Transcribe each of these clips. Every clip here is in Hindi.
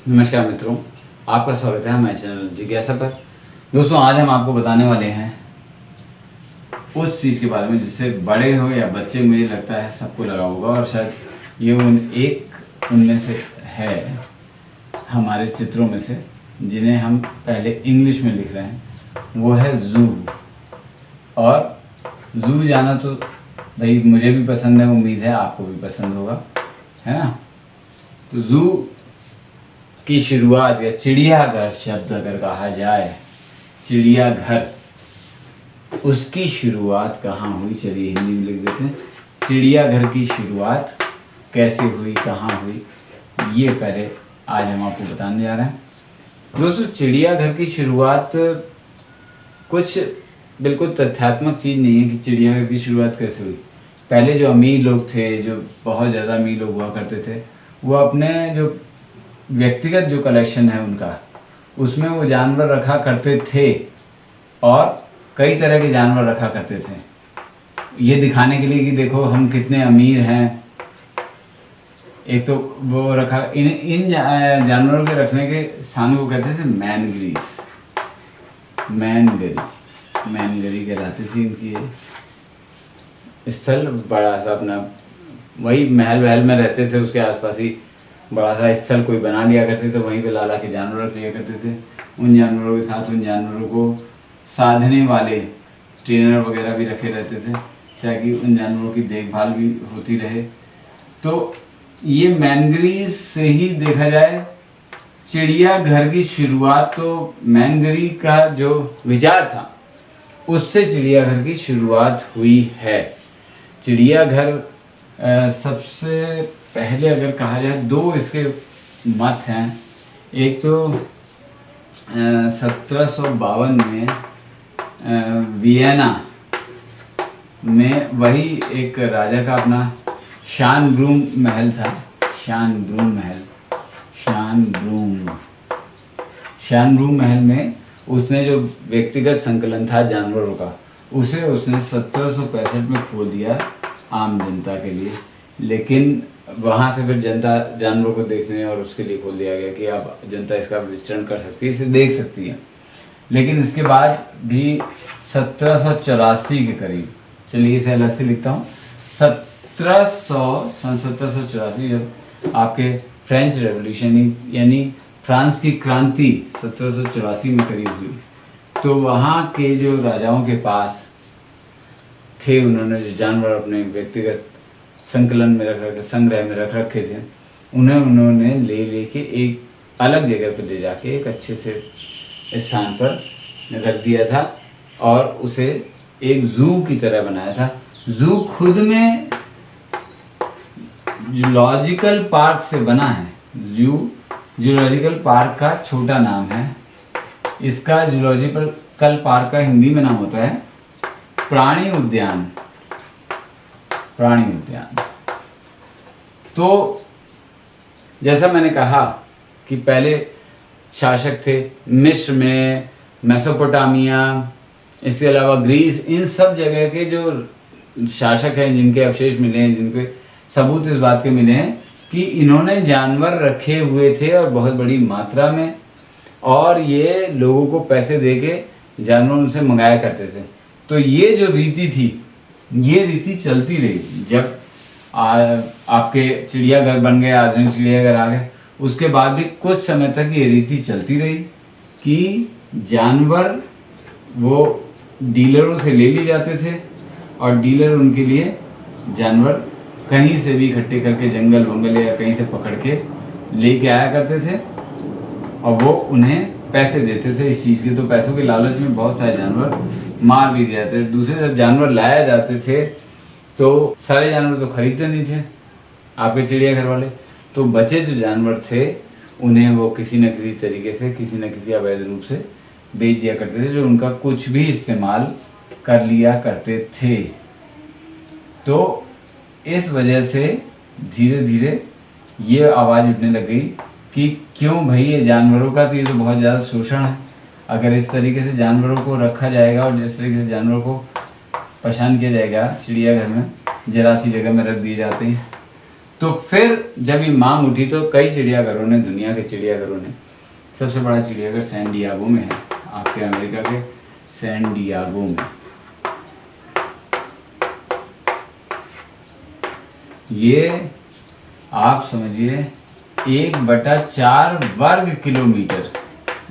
नमस्कार मित्रों, आपका स्वागत है हमारे चैनल जिज्ञासा पर। दोस्तों, आज हम आपको बताने वाले हैं उस चीज़ के बारे में जिससे बड़े हो या बच्चे, मुझे लगता है सबको लगा होगा और शायद ये उनमें से है, हमारे चित्रों में से, जिन्हें हम पहले इंग्लिश में लिख रहे हैं। वो है ज़ू। और ज़ू जाना तो भाई मुझे भी पसंद है, उम्मीद है आपको भी पसंद होगा, है ना। तो ज़ू की शुरुआत, या चिड़ियाघर शब्द अगर कहा जाए, चिड़ियाघर, उसकी शुरुआत कहाँ हुई, चलिए हिंदी में लिख देते हैं। चिड़ियाघर की शुरुआत कैसे हुई, कहाँ हुई, ये पहले आज हम आपको बताने जा रहे हैं। दोस्तों, चिड़ियाघर की शुरुआत कुछ बिल्कुल तथ्यात्मक चीज़ नहीं है कि चिड़ियाघर की शुरुआत कैसे हुई। पहले जो अमीर लोग थे, जो बहुत ज़्यादा अमीर लोग हुआ करते थे, वो अपने जो व्यक्तिगत जो कलेक्शन है उनका, उसमें वो जानवर रखा करते थे और कई तरह के जानवर रखा करते थे, ये दिखाने के लिए कि देखो हम कितने अमीर हैं। एक तो वो रखा, इन जानवरों के रखने के स्थान को कहते थे मैनगरीज, मैनगरी कहलाती थी इनकी ये स्थल। बड़ा सा अपना वही महल वहल में रहते थे, उसके आसपास ही बड़ा सा स्थल कोई बना लिया करते थे, वहीं पे ला के जानवर रख लिया करते थे। उन जानवरों के साथ उन जानवरों को साधने वाले ट्रेनर वगैरह भी रखे रहते थे, ताकि उन जानवरों की देखभाल भी होती रहे। तो ये मैनगरीज से ही देखा जाए, चिड़ियाघर की शुरुआत तो मैनगरी का जो विचार था उससे चिड़ियाघर की शुरुआत हुई है। चिड़ियाघर सबसे पहले अगर कहा जाए, दो इसके मत हैं। एक तो 1752 में वियना में वही एक राजा का अपना शानब्रूम महल था, शानब्रूम महल में उसने जो व्यक्तिगत संकलन था जानवरों का, उसे उसने 1765 में खोल दिया आम जनता के लिए। लेकिन वहाँ से फिर जनता जानवरों को देखने और उसके लिए खोल दिया गया कि अब जनता इसका विचरण कर सकती है, इसे देख सकती है। लेकिन इसके बाद भी 1784 के करीब, चलिए इसे अलग से लिखता हूँ, सन 1784 जब आपके फ्रेंच रेवोल्यूशन यानी फ्रांस की क्रांति 1784 में करीब हुई, तो वहाँ के जो राजाओं के पास थे, उन्होंने जो जानवर अपने व्यक्तिगत संकलन में रख रखे, संग्रह में रख रखे थे, उन्होंने ले के एक अलग जगह पर ले जाके एक अच्छे से स्थान पर रख दिया था और उसे एक जू की तरह बनाया था। जू खुद में जूलॉजिकल पार्क से बना है। जूलॉजिकल पार्क का छोटा नाम है। इसका जूलॉजिकल पार्क का हिंदी में नाम होता है प्राणी उद्यान। तो जैसा मैंने कहा कि पहले शासक थे मिस्र में, मेसोपोटामिया, इसके अलावा ग्रीस, इन सब जगह के जो शासक हैं, जिनके अवशेष मिले हैं, जिनके सबूत इस बात के मिले हैं कि इन्होंने जानवर रखे हुए थे और बहुत बड़ी मात्रा में, और ये लोगों को पैसे देके जानवर उनसे मंगाया करते थे। तो ये जो रीति थी, ये रीति चलती रही। जब आपके चिड़ियाघर बन गए, आधुनिक चिड़ियाघर आ गए, उसके बाद भी कुछ समय तक ये रीति चलती रही कि जानवर वो डीलरों से ले लिए जाते थे और डीलर उनके लिए जानवर कहीं से भी इकट्ठे करके, जंगल वंगल या कहीं से पकड़ के लेके आया करते थे और वो उन्हें पैसे देते थे इस चीज़ के। तो पैसों के लालच में बहुत सारे जानवर मार भी दिए जाते थे। दूसरे जब जानवर लाए जाते थे तो सारे जानवर तो खरीदते नहीं थे आपके चिड़ियाघर वाले, तो बचे जो जानवर थे उन्हें वो किसी न किसी तरीके से, किसी न किसी अवैध रूप से बेच दिया करते थे, जो उनका कुछ भी इस्तेमाल कर लिया करते थे। तो इस वजह से धीरे धीरे ये आवाज़ उठने लग गई कि क्यों भाई, ये जानवरों का तो ये तो बहुत ज़्यादा शोषण है। अगर इस तरीके से जानवरों को रखा जाएगा और जिस तरीके से जानवरों को परेशान किया जाएगा चिड़ियाघर में, जरा सी जगह में रख दिए जाते हैं, तो फिर जब ये मांग उठी तो कई चिड़ियाघरों ने, दुनिया के चिड़ियाघरों ने, सबसे बड़ा चिड़ियाघर सैन डिएगो में है, आपके अमेरिका के सैन डिएगो में। ये आप समझिए 1/4 वर्ग किलोमीटर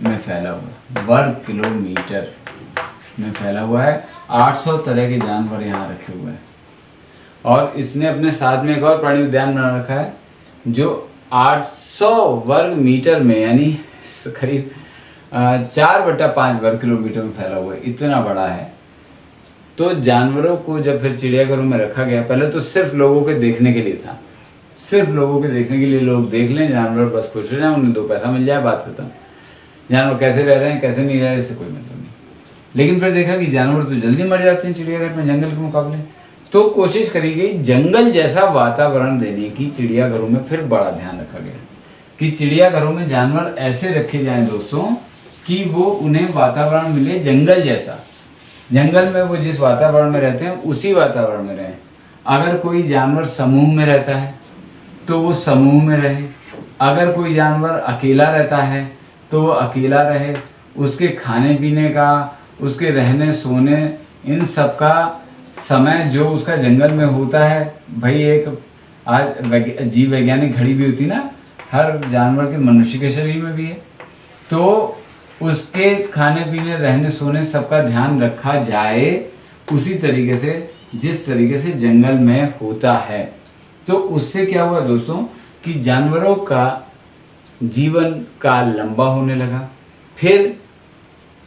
में फैला हुआ है, वर्ग किलोमीटर में फैला हुआ है। 800 तरह के जानवर यहाँ रखे हुए हैं। और इसने अपने साथ में एक और प्राणी उद्यान बना रखा है जो 800 वर्ग मीटर में, यानी करीब 4/5 वर्ग किलोमीटर में फैला हुआ है, इतना बड़ा है। तो जानवरों को जब फिर चिड़ियाघरों में रखा गया, पहले तो सिर्फ लोगों के देखने के लिए था, सिर्फ लोगों के देखने के लिए, लोग देख लें, जानवर बस खुश हो जाए, उन्हें 2 पैसा मिल जाए, बात खत्म। जानवर कैसे रह रहे हैं कैसे नहीं रह रहे इससे कोई मतलब नहीं। लेकिन फिर देखा कि जानवर तो जल्दी मर जाते हैं चिड़ियाघर में जंगल के मुकाबले, तो कोशिश करी गई जंगल जैसा वातावरण देने की। चिड़ियाघरों में फिर बड़ा ध्यान रखा गया कि चिड़ियाघरों में जानवर ऐसे रखे जाएं दोस्तों कि वो उन्हें वातावरण मिले जंगल जैसा। जंगल में वो जिस वातावरण में रहते हैं उसी वातावरण में रहें। अगर कोई जानवर समूह में रहता है तो वो समूह में रहे, अगर कोई जानवर अकेला रहता है तो वो अकेला रहे। उसके खाने पीने का, उसके रहने सोने, इन सब का समय जो उसका जंगल में होता है, भाई एक आज जीव वैज्ञानिक घड़ी भी होती ना, हर जानवर के, मनुष्य के शरीर में भी है, तो उसके खाने पीने रहने सोने सबका ध्यान रखा जाए उसी तरीके से जिस तरीके से जंगल में होता है। तो उससे क्या हुआ दोस्तों कि जानवरों का जीवन काल लंबा होने लगा। फिर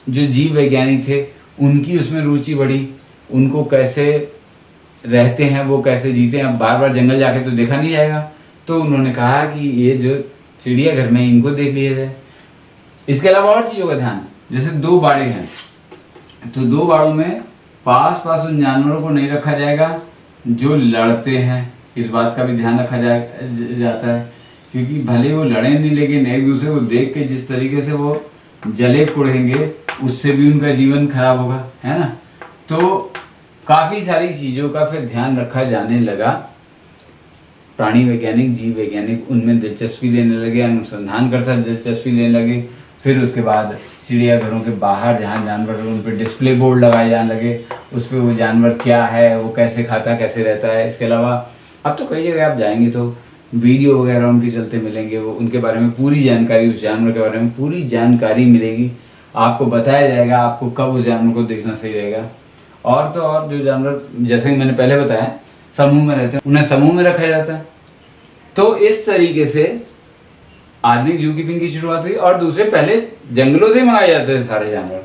जो जीव वैज्ञानिक थे उनकी उसमें रुचि बढ़ी, उनको कैसे रहते हैं, वो कैसे जीते हैं, अब बार बार जंगल जाके तो देखा नहीं जाएगा, तो उन्होंने कहा कि ये जो चिड़ियाघर में इनको देख लिया जाए। इसके अलावा और चीज़ों का ध्यान, जैसे 2 बाड़े हैं तो 2 बाड़ों में पास पास उन जानवरों को नहीं रखा जाएगा जो लड़ते हैं, इस बात का भी ध्यान रखा जाता है, क्योंकि भले वो लड़े नहीं लेकिन एक दूसरे को देख के जिस तरीके से वो जले कुड़ेंगे उससे भी उनका जीवन खराब होगा, है ना। तो काफ़ी सारी चीज़ों का फिर ध्यान रखा जाने लगा। प्राणी वैज्ञानिक, जीव वैज्ञानिक उनमें दिलचस्पी लेने लगे, अनुसंधानकर्ता दिलचस्पी लेने लगे। फिर उसके बाद चिड़ियाघरों के बाहर जहाँ जानवर, उन पर डिस्प्ले बोर्ड लगाए जाने लगे, उस पर वो जानवर क्या है, वो कैसे खाता, कैसे रहता है। इसके अलावा अब तो कई जगह आप जाएंगे तो वीडियो वगैरह उनके चलते मिलेंगे, वो उनके बारे में पूरी जानकारी, उस जानवर के बारे में पूरी जानकारी मिलेगी, आपको बताया जाएगा आपको कब उस जानवर को देखना सही रहेगा। और तो और जो जानवर, जैसे कि मैंने पहले बताया, समूह में रहते हैं, उन्हें समूह में रखा जाता है। तो इस तरीके से आधुनिक जू कीपिंग की शुरुआत हुई। और दूसरे, पहले जंगलों से मंगाए जाते थे सारे जानवर,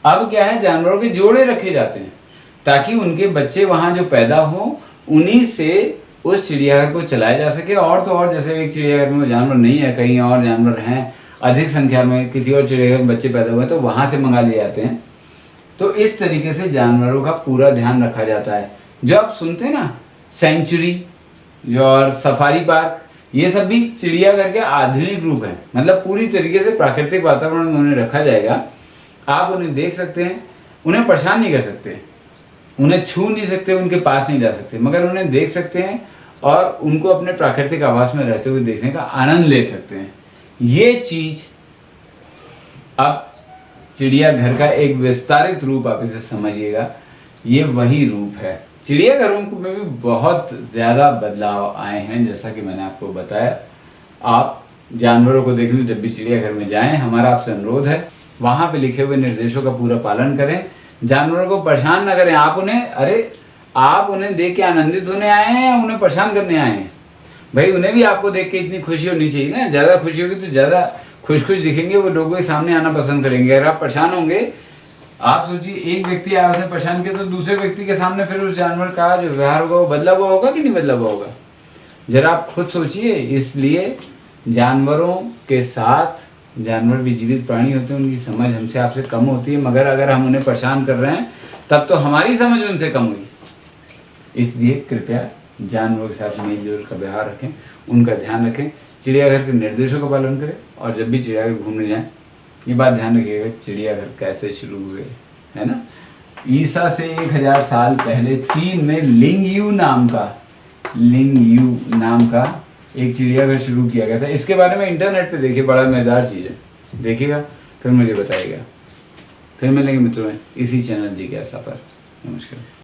अब क्या है, जानवरों के जोड़े रखे जाते हैं ताकि उनके बच्चे वहाँ जो पैदा हो उन्हीं से उस चिड़ियाघर को चलाया जा सके। और तो और जैसे एक चिड़ियाघर में जानवर नहीं है, कहीं और जानवर हैं अधिक संख्या में, किसी और चिड़ियाघर में बच्चे पैदा हुए तो वहाँ से मंगा लिए जाते हैं। तो इस तरीके से जानवरों का पूरा ध्यान रखा जाता है। जो आप सुनते हैं ना सेंचुरी जो और सफारी पार्क, ये सब भी चिड़ियाघर के आधुनिक रूप हैं। मतलब पूरी तरीके से प्राकृतिक वातावरण में उन्हें रखा जाएगा, आप उन्हें देख सकते हैं, उन्हें परेशान नहीं कर सकते, उन्हें छू नहीं सकते, उनके पास नहीं जा सकते, मगर उन्हें देख सकते हैं और उनको अपने प्राकृतिक आवास में रहते हुए देखने का आनंद ले सकते हैं। ये चीज़ अब चिड़ियाघर का एक विस्तारित रूप आप इसे समझिएगा, ये वही रूप है। चिड़ियाघरों में भी बहुत ज़्यादा बदलाव आए हैं, जैसा कि मैंने आपको बताया। आप जानवरों को देखने जब भी चिड़ियाघर में जाएं, हमारा आपसे अनुरोध है वहाँ पे लिखे हुए निर्देशों का पूरा पालन करें, जानवरों को परेशान ना करें। आप उन्हें देख के आनंदित होने आए हैं या उन्हें परेशान करने आए हैं? भाई उन्हें भी आपको देख के इतनी खुशी होनी चाहिए ना। ज़्यादा खुशी होगी तो ज़्यादा खुश दिखेंगे, वो लोगों के सामने आना पसंद करेंगे। अगर आप परेशान होंगे, आप सोचिए एक व्यक्ति आया उसने परेशान किया तो दूसरे व्यक्ति के सामने फिर उस जानवर का जो व्यवहार होगा वो बदला हुआ होगा कि नहीं बदला हुआ होगा, जरा आप खुद सोचिए। इसलिए जानवरों के साथ, जानवर भी जीवित प्राणी होते हैं, उनकी समझ हमसे आपसे कम होती है, मगर अगर हम उन्हें परेशान कर रहे हैं तब तो हमारी समझ उनसे कम हुई। इसलिए कृपया जानवरों के साथ मेल जोल का व्यवहार रखें, उनका ध्यान रखें, चिड़ियाघर के निर्देशों का पालन करें। और जब भी चिड़ियाघर घूमने जाएं, ये बात ध्यान रखिएगा चिड़ियाघर कैसे शुरू हुए, है ना। ईसा से 1000 साल पहले चीन में लिंगयू नाम का एक चिड़ियाघर शुरू किया गया था। इसके बारे में इंटरनेट पे देखिए, बड़ा मज़ेदार चीज़ है, देखिएगा फिर मुझे बताइएगा। फिर मिलेंगे मित्रों इसी चैनल जिज्ञासा पर। नमस्कार।